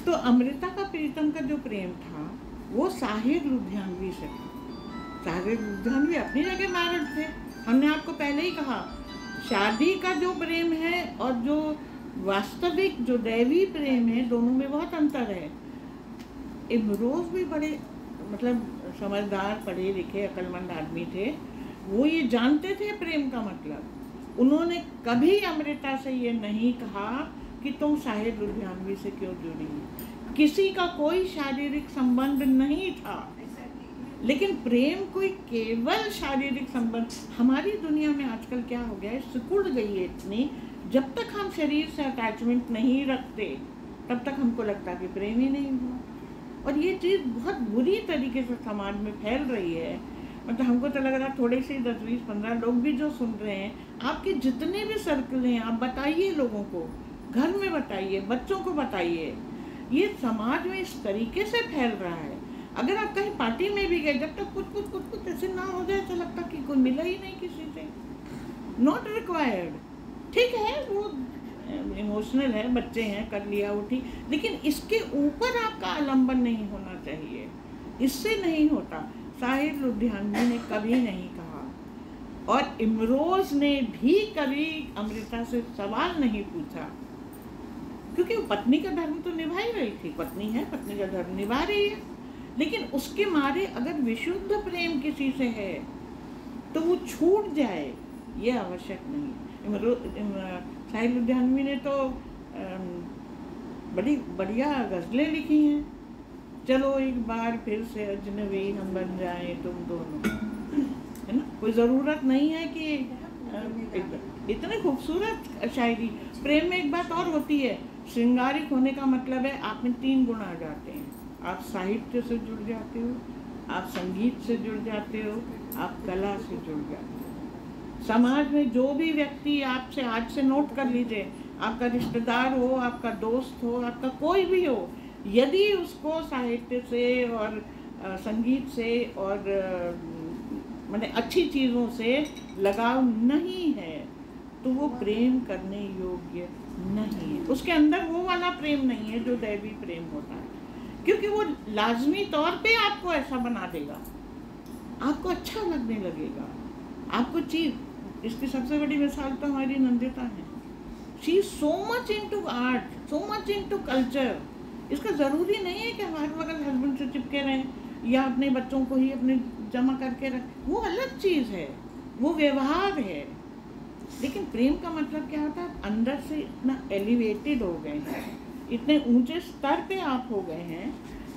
तो अमृता का प्रीतम का जो प्रेम था वो साहिर लुधियानवी से था। साहिर लुधियानवी अपनी जगह मैरिड थे। हमने आपको पहले ही कहा, शादी का जो प्रेम है और जो वास्तविक जो दैवी प्रेम है, दोनों में बहुत अंतर है। इमरोज भी बड़े मतलब समझदार, पढ़े लिखे, अक्लमंद आदमी थे। वो ये जानते थे प्रेम का मतलब। उन्होंने कभी अमृता से ये नहीं कहा कि तुम साहिर लुधियानवी से क्यों जुड़ी। किसी का कोई शारीरिक संबंध नहीं था, लेकिन प्रेम कोई केवल शारीरिक संबंध। हमारी दुनिया में आजकल क्या हो गया है, सिकुड़ गई है इतनी, जब तक हम शरीर से अटैचमेंट नहीं रखते तब तक हमको लगता कि प्रेम ही नहीं हुआ। और ये चीज़ बहुत बुरी तरीके से समाज में फैल रही है। मतलब हमको तो लग रहा है थोड़े से 10, 20, 15 लोग भी जो सुन रहे हैं, आपके जितने भी सर्कल हैं, आप बताइए लोगों को, घर में बताइए, बच्चों को बताइए। ये समाज में इस तरीके से फैल रहा है। अगर आप कहीं पार्टी में भी गए, जब तक कुछ ऐसे ना हो जाए तो लगता कि कोई मिला ही नहीं किसी से। Not required. ठीक है, वो इमोशनल है, बच्चे हैं, कर लिया वो ठीक, लेकिन इसके ऊपर आपका आलंबन नहीं होना चाहिए। इससे नहीं होता। साहिर लुधियानवी ने कभी नहीं कहा, और इमरोज ने भी कभी अमृता से सवाल नहीं पूछा, क्योंकि वो पत्नी का धर्म तो निभा ही रही थी। पत्नी है, पत्नी का धर्म निभा रही है। लेकिन उसके मारे अगर विशुद्ध प्रेम किसी से है तो वो छूट जाए, ये आवश्यक नहीं। साहिर लुधियानवी ने तो बड़ी बढ़िया गज़लें लिखी हैं। चलो एक बार फिर से अजनबी हम बन जाएं तुम दोनों, है ना। कोई ज़रूरत नहीं है कि इतने खूबसूरत शायरी। प्रेम में एक बात और होती है, श्रृंगारिक होने का मतलब है आप में 3 गुण आ जाते हैं। आप साहित्य से जुड़ जाते हो, आप संगीत से जुड़ जाते हो, आप कला से जुड़ जाते हो। समाज में जो भी व्यक्ति आपसे, आज से नोट कर लीजिए, आपका रिश्तेदार हो, आपका दोस्त हो, आपका कोई भी हो, यदि उसको साहित्य से और संगीत से और माने अच्छी चीज़ों से लगाव नहीं है तो वो प्रेम करने योग्य नहीं है। उसके अंदर वो वाला प्रेम नहीं है जो दैवी प्रेम होता है, क्योंकि वो लाजमी तौर पे आपको ऐसा बना देगा, आपको अच्छा लगने लगेगा, आपको चीज़। इसकी सबसे बड़ी मिसाल तो हमारी नंदिता है। She is so much into art, so much into culture. इसका ज़रूरी नहीं है कि हमारे बगल हस्बैंड से चिपके रहें या अपने बच्चों को ही अपने जमा करके रखें, वो अलग चीज़ है, वो व्यवहार है। लेकिन प्रेम का मतलब क्या होता है, अंदर से इतना एलिवेटेड हो गए हैं, इतने ऊंचे स्तर पे आप हो गए हैं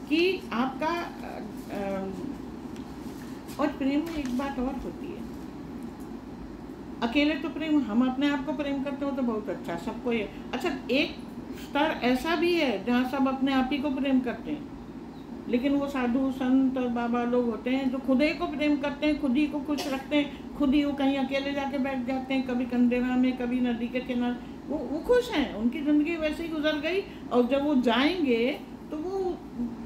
कि आपका और प्रेम में एक बात और होती है, अकेले तो प्रेम, हम अपने आप को प्रेम करते हो तो बहुत अच्छा, सबको ये अच्छा। एक स्तर ऐसा भी है जहाँ सब अपने आप ही को प्रेम करते हैं, लेकिन वो साधु संत और बाबा लोग होते हैं जो खुद ही को प्रेम करते हैं, खुद ही को खुश रखते हैं, खुद ही वो कहीं अकेले जाके बैठ जाते हैं, कभी कंदेरा में, कभी नदी के किनारे, वो खुश हैं, उनकी ज़िंदगी वैसे ही गुजर गई। और जब वो जाएंगे तो वो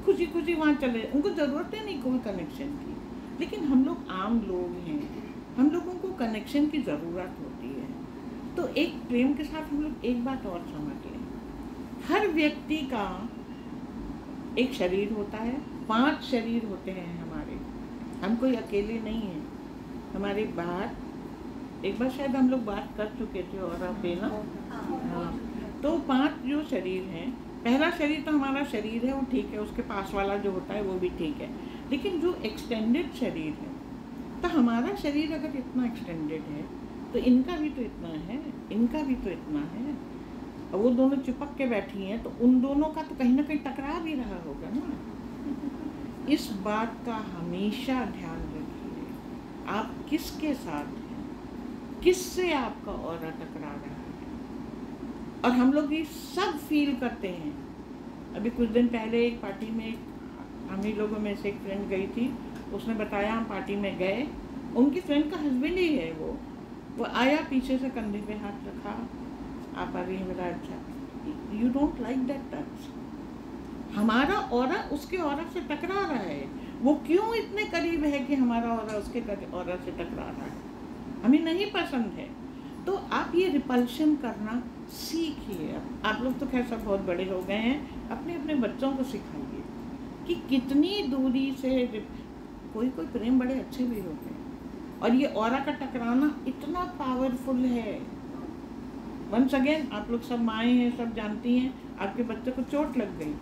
खुशी खुशी वहाँ चले, उनको ज़रूरत है नहीं कोई कनेक्शन की। लेकिन हम लोग आम लोग हैं, हम लोगों को कनेक्शन की ज़रूरत होती है। तो एक प्रेम के साथ हम लोग एक बात और समझ लें, हर व्यक्ति का एक शरीर होता है, 5 शरीर होते हैं हमारे, हम कोई अकेले नहीं हैं। हमारे बाहर एक बार शायद हम लोग बात कर चुके थे और आप ना, हाँ, तो 5 जो शरीर हैं, पहला शरीर तो हमारा शरीर है, वो ठीक है, उसके पास वाला जो होता है वो भी ठीक है। लेकिन जो एक्सटेंडेड शरीर है, तो हमारा शरीर अगर इतना एक्सटेंडेड है तो इनका भी तो इतना है, इनका भी तो इतना है, और वो दोनों चिपक के बैठी हैं तो उन दोनों का तो कहीं ना कहीं टकरा भी रहा होगा ना। इस बात का हमेशा ध्यान रखिए, आप किसके साथ हैं, किससे आपका ऑरा टकरा रहा है। और हम लोग ये सब फील करते हैं। अभी कुछ दिन पहले एक पार्टी में हम ही लोगों में से एक फ्रेंड गई थी, उसने बताया हम पार्टी में गए, उनकी फ्रेंड का हस्बैंड ही है वो आया, पीछे से कंधे पे हाथ रखा, आप आ गई, मेरा अच्छा। You don't like that touch. हमारा ऑरा उसके ऑरा से टकरा रहा है, वो क्यों इतने करीब है कि हमारा ऑरा उसके ऑरा से टकरा रहा है, हमें नहीं पसंद है। तो आप ये रिपल्शन करना सीखिए। आप लोग तो खैर सब बहुत बड़े हो गए हैं, अपने अपने बच्चों को सिखाइए कि कितनी दूरी से कोई कोई प्रेम बड़े अच्छे भी होते हैं, और ये ऑरा का टकराना इतना पावरफुल है। वंस अगेन, आप लोग सब माएँ हैं, सब जानती हैं, आपके बच्चे को चोट लग गई,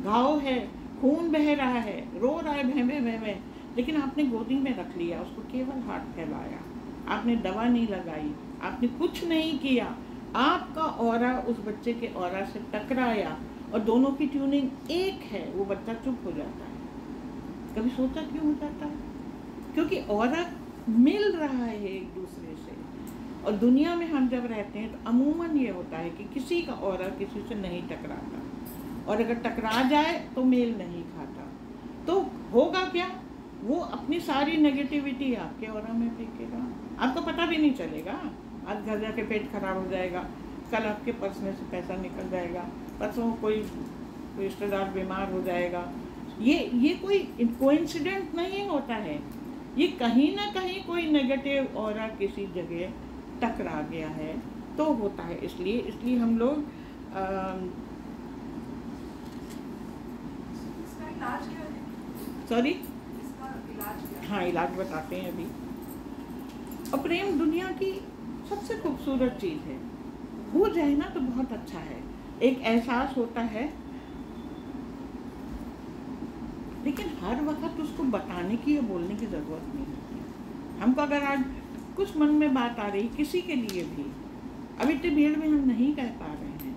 घाव है, खून बह रहा है, रो रहा है भैं भैं भैं भैं, लेकिन आपने गोदी में रख लिया, उसको केवल हाथ फैलाया, आपने दवा नहीं लगाई, आपने कुछ नहीं किया, आपका ऑरा उस बच्चे के ऑरा से टकराया और दोनों की ट्यूनिंग एक है, वो बच्चा चुप हो जाता है। कभी सोचा क्यों हो जाता है? क्योंकि ऑरा मिल रहा है एक दूसरे से। और दुनिया में हम जब रहते हैं तो अमूमन ये होता है कि किसी का ऑरा किसी से नहीं टकराता, और अगर टकरा जाए तो मेल नहीं खाता। तो होगा क्या, वो अपनी सारी नेगेटिविटी आपके ऑरा में फेंकेगा, आपको पता भी नहीं चलेगा। आज घर जाके पेट खराब हो जाएगा, कल आपके पर्स में से पैसा निकल जाएगा, परसों कोई रिश्तेदार बीमार हो जाएगा। ये कोई कोइंसिडेंट नहीं होता है, ये कहीं ना कहीं कोई नेगेटिव ऑरा किसी जगह टकरा गया है तो होता है। इसलिए हम लोग सॉरी, हाँ इलाज बताते हैं अभी। और प्रेम दुनिया की सबसे खूबसूरत चीज़ है, हो जाए ना तो बहुत अच्छा है, एक एहसास होता है, लेकिन हर वक्त उसको बताने की या बोलने की ज़रूरत नहीं होती। हमको अगर आज कुछ मन में बात आ रही किसी के लिए भी, अब इतनी भीड़ में हम नहीं कह पा रहे हैं,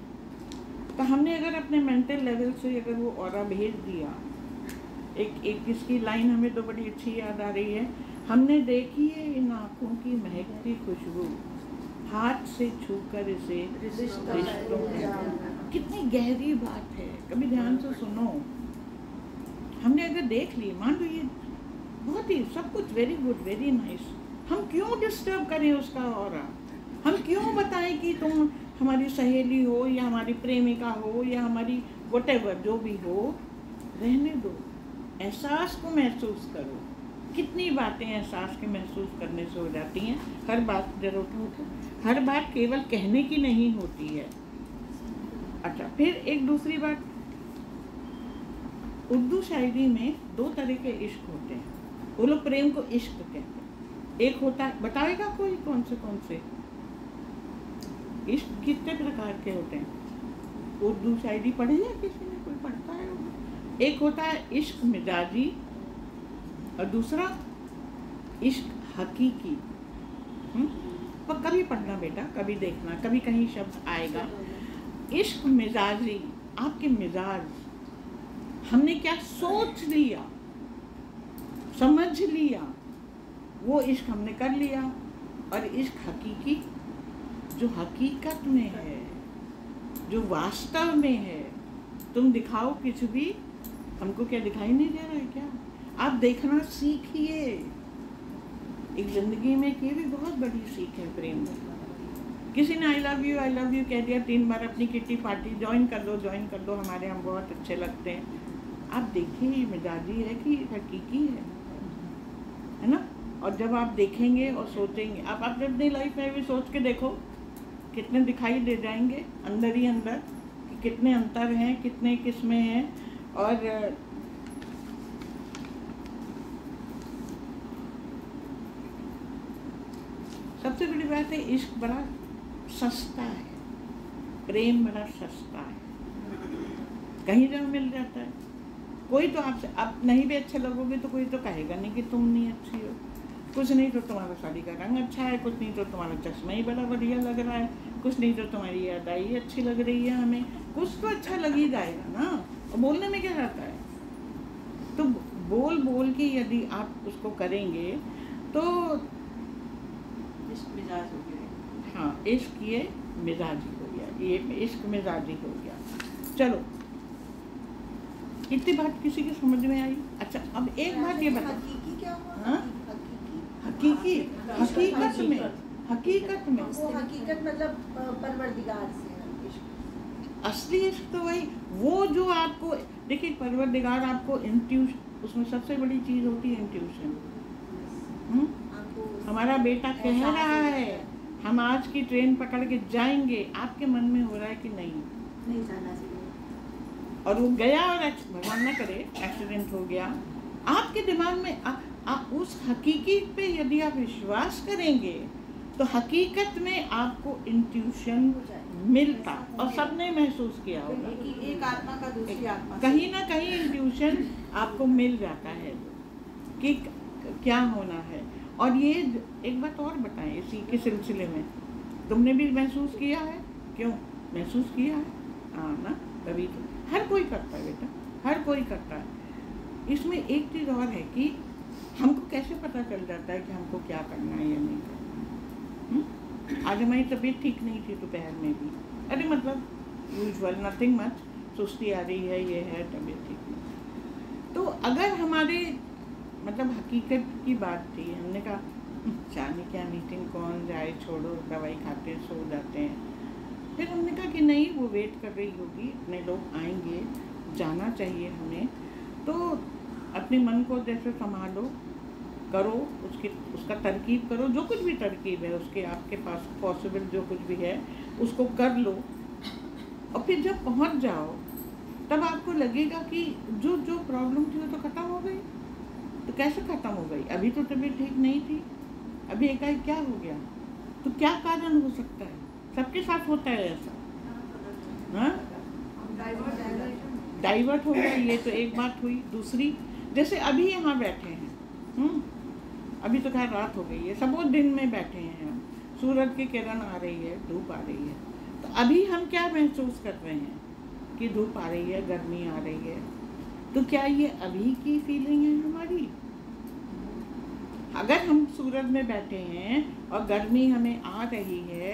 तो हमने अगर अपने मेंटल लेवल से अगर वो ऑरा भेज दिया। एक इसकी लाइन हमें तो बड़ी अच्छी याद आ रही है, हमने देखी है इन आँखों की महकती खुशबू, हाथ से छूकर इसे रिश्तों में। कितनी गहरी बात है, कभी ध्यान से सुनो। हमने अगर देख ली, मान लो ये बहुत ही सब कुछ वेरी गुड वेरी नाइस, हम क्यों डिस्टर्ब करें उसका ऑरा? हम क्यों बताएं कि तुम हमारी सहेली हो या हमारी प्रेमिका हो या हमारी व्हाटएवर जो भी हो, रहने दो, एहसास को महसूस करो। कितनी बातें एहसास के महसूस करने से हो जाती हैं। हर बात जरूरत, हर बात केवल कहने की नहीं होती है। अच्छा, फिर एक दूसरी बात, उर्दू शायरी में दो तरह के इश्क होते हैं, वो लोग प्रेम को इश्क कहते हैं। एक होता है, बताएगा कोई कौन से इश्क कितने प्रकार के होते हैं? उर्दू शायरी पढ़ी है किसी ने? कोई पढ़ता है? एक होता है इश्क मिजाजी और दूसरा इश्क हकीकी। पर कभी पढ़ना बेटा, कभी देखना, कभी कहीं शब्द आएगा। इश्क मिजाजी, आपके मिजाज, हमने क्या सोच लिया, समझ लिया, वो इश्क हमने कर लिया। और इश्क हकीकी, जो हकीकत में है, जो वास्तव में है। तुम दिखाओ कुछ भी, हमको क्या दिखाई नहीं दे रहा है क्या? आप देखना सीखिए। एक जिंदगी में ये भी बहुत बड़ी सीख है प्रेम में। किसी ने आई लव यू कह दिया 3 बार अपनी किट्टी पार्टी, ज्वाइन कर दो, हमारे हम बहुत अच्छे लगते हैं। आप देखिए ये मिजाजी है कि हकीकी है ना? और जब आप देखेंगे और सोचेंगे, आप अपनी लाइफ में भी सोच के देखो, कितने दिखाई दे जाएंगे अंदर ही अंदर कि कितने अंतर हैं, कितने किस्में हैं। और सबसे बड़ी बात है, इश्क बड़ा सस्ता है, प्रेम बड़ा सस्ता है, कहीं जब मिल जाता है। कोई तो आपसे, आप नहीं भी अच्छे लगोगे तो कोई तो कहेगा नहीं कि तुम नहीं अच्छी हो, कुछ नहीं तो तुम्हारा साड़ी का रंग अच्छा है, कुछ नहीं तो तुम्हारा चश्मा ही बड़ा बढ़िया लग रहा है, कुछ नहीं तो तुम्हारी अदाई अच्छी लग रही है, हमें कुछ तो अच्छा लग ही जाएगा ना। और बोलने में क्या जाता है? तो बोल बोल के यदि आप उसको करेंगे तो इश्क मिजाज हो गया। हाँ, इश्क ये मिजाजी हो गया, ये इश्क मिजाजी हो गया। चलो, इतनी बात किसी की समझ में आई? अच्छा, अब एक बात ये बता, हकीकी क्या हुआ? हाँ? हकीकी, हकीकत में, हकीकत में, वो हकीकत मतलब परवरदिगार से असली इश्क तो वही, वो जो आपको, देखिए परवरदिगार आपको इंट्यूशन, उसमें सबसे बड़ी चीज होती है इंट्यूशन। हमारा बेटा कह रहा है, हम आज की ट्रेन पकड़ के जाएंगे, आपके मन में हो रहा है कि नहीं जाना चाहिए, और वो गया और भगवान न करे एक्सीडेंट हो गया, आपके दिमाग में उस हकीकी पे यदि आप विश्वास करेंगे तो हकीकत में आपको इंट्यूशन मिलता, और सबने महसूस किया होगा कि एक आत्मा का दूसरी आत्मा कहीं ना कहीं इंट्यूशन आपको मिल जाता है कि क्या होना है। और ये एक बात और बताएं इसी के सिलसिले में, तुमने भी महसूस किया है? क्यों महसूस किया है? हाँ ना, तभी तो हर कोई करता है बेटा, हर कोई करता है। इसमें एक चीज़ और है कि हमको कैसे पता चल जाता है कि हमको क्या करना है या नहीं करना। आज हमारी तबीयत ठीक नहीं थी दोपहर में भी, अरे मतलब यूजुअल नथिंग मच, सुस्ती आ रही है, ये है, तबीयत ठीक नहीं। तो अगर हमारे मतलब हकीकत की बात थी, हमने कहा जाने क्या मीटिंग, कौन जाए, छोड़ो, दवाई खाते सो जाते हैं। फिर हमने कहा कि नहीं, वो वेट कर रही होगी, इतने लोग आएंगे, जाना चाहिए हमें। तो अपने मन को जैसे संभालो, करो, उसका तरकीब करो, जो कुछ भी तरकीब है उसके आपके पास पॉसिबल जो कुछ भी है उसको कर लो। और फिर जब पहुंच जाओ तब आपको लगेगा कि जो जो प्रॉब्लम थी वो तो ख़त्म हो गई। तो कैसे ख़त्म हो गई? अभी तो तबीयत ठीक नहीं थी, अभी एकाएक क्या हो गया? तो क्या कारण हो सकता है? सबके साथ होता है ऐसा, हाँ, डाइवर्ट हो गया। ये तो एक बात हुई। दूसरी, जैसे अभी यहाँ बैठे हैं, अभी तो खैर रात हो गई है, सब दिन में बैठे हैं हम, सूरज की किरण आ रही है, धूप आ रही है, तो अभी हम क्या महसूस कर रहे हैं कि धूप आ रही है, गर्मी आ रही है। तो क्या ये अभी की फीलिंग है हमारी? अगर हम सूरज में बैठे हैं और गर्मी हमें आ रही है,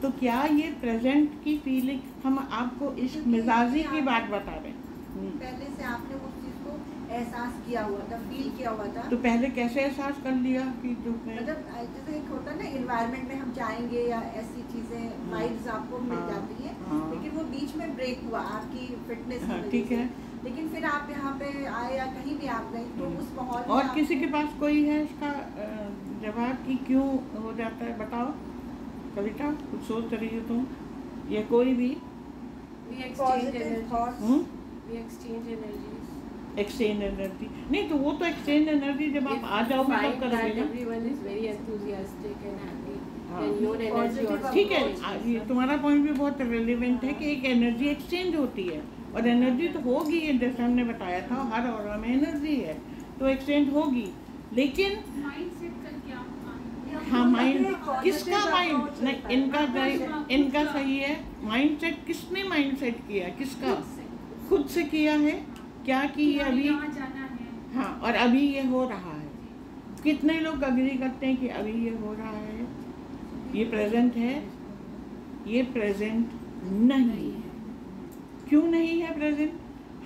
तो क्या ये प्रेजेंट की फीलिंग? हम आपको इस मिजाजी की बात बता रहे हैं। पहले से आपने उस चीज को एहसास किया हुआ था, फील किया हुआ था। तो पहले कैसे एहसास कर लिया कि धूप में? मतलब जैसे एक होता है ना, एनवायरनमेंट में हम जाएंगे या ऐसी चीजें वाइब्स आपको मिल जाती है, लेकिन वो बीच में ब्रेक हुआ आपकी फिटनेस की ठीक है। लेकिन फिर आप यहाँ पे आए या कहीं भी आप गए तो उस माहौल में और किसी के पास कोई है इसका जवाब कि क्यों हो जाता है? बताओ कविता, कुछ सोच रही हो तुम? ये कोई भी एक्सचेंज एनर्जी नहीं, तो वो तो एक्सचेंज एनर्जी जब आप आ जाओगे तब करोगे ना। ठीक है, ये तुम्हारा पॉइंट भी बहुत रेलिवेंट है कि एक एनर्जी एक्सचेंज होती है, और एनर्जी तो होगी, जैसे हमने बताया था हर ऑरा में एनर्जी है, तो एक्सचेंज होगी। लेकिन हाँ, माइंड किसका? माइंड नहीं, इनका सही है। माइंड सेट किसने माइंड सेट किया? किसका? खुद से किया है। क्या कि ये अभी, हाँ, और अभी ये हो रहा है। कितने लोग अग्री करते हैं कि अभी ये हो रहा है, ये प्रेजेंट है? ये प्रेजेंट नहीं है। क्यों नहीं है प्रेजेंट?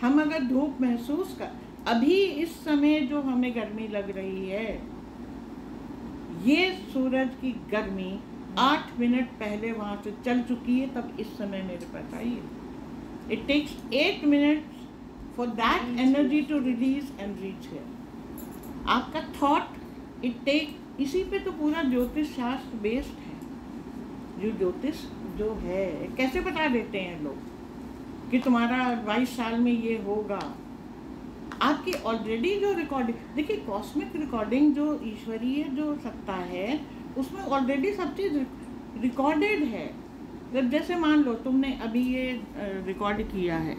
हम अगर धूप महसूस कर, अभी इस समय जो हमें गर्मी लग रही है, ये सूरज की गर्मी 8 मिनट पहले वहाँ से चल चुकी है, तब इस समय मेरे पास आई है। It takes 8 minutes for that energy to release and reach here. आपका थॉट इट टेक, इसी पे तो पूरा ज्योतिष शास्त्र बेस्ड है। जो ज्योतिष जो है, कैसे बता देते हैं लोग कि तुम्हारा 22 साल में ये होगा। आपकी ऑलरेडी जो रिकॉर्डिंग, देखिए कॉस्मिक रिकॉर्डिंग जो ईश्वरीय जो सत्ता है, उसमें ऑलरेडी सब चीज़ रिकॉर्डेड है। जब जैसे मान लो तुमने अभी ये रिकॉर्ड किया है,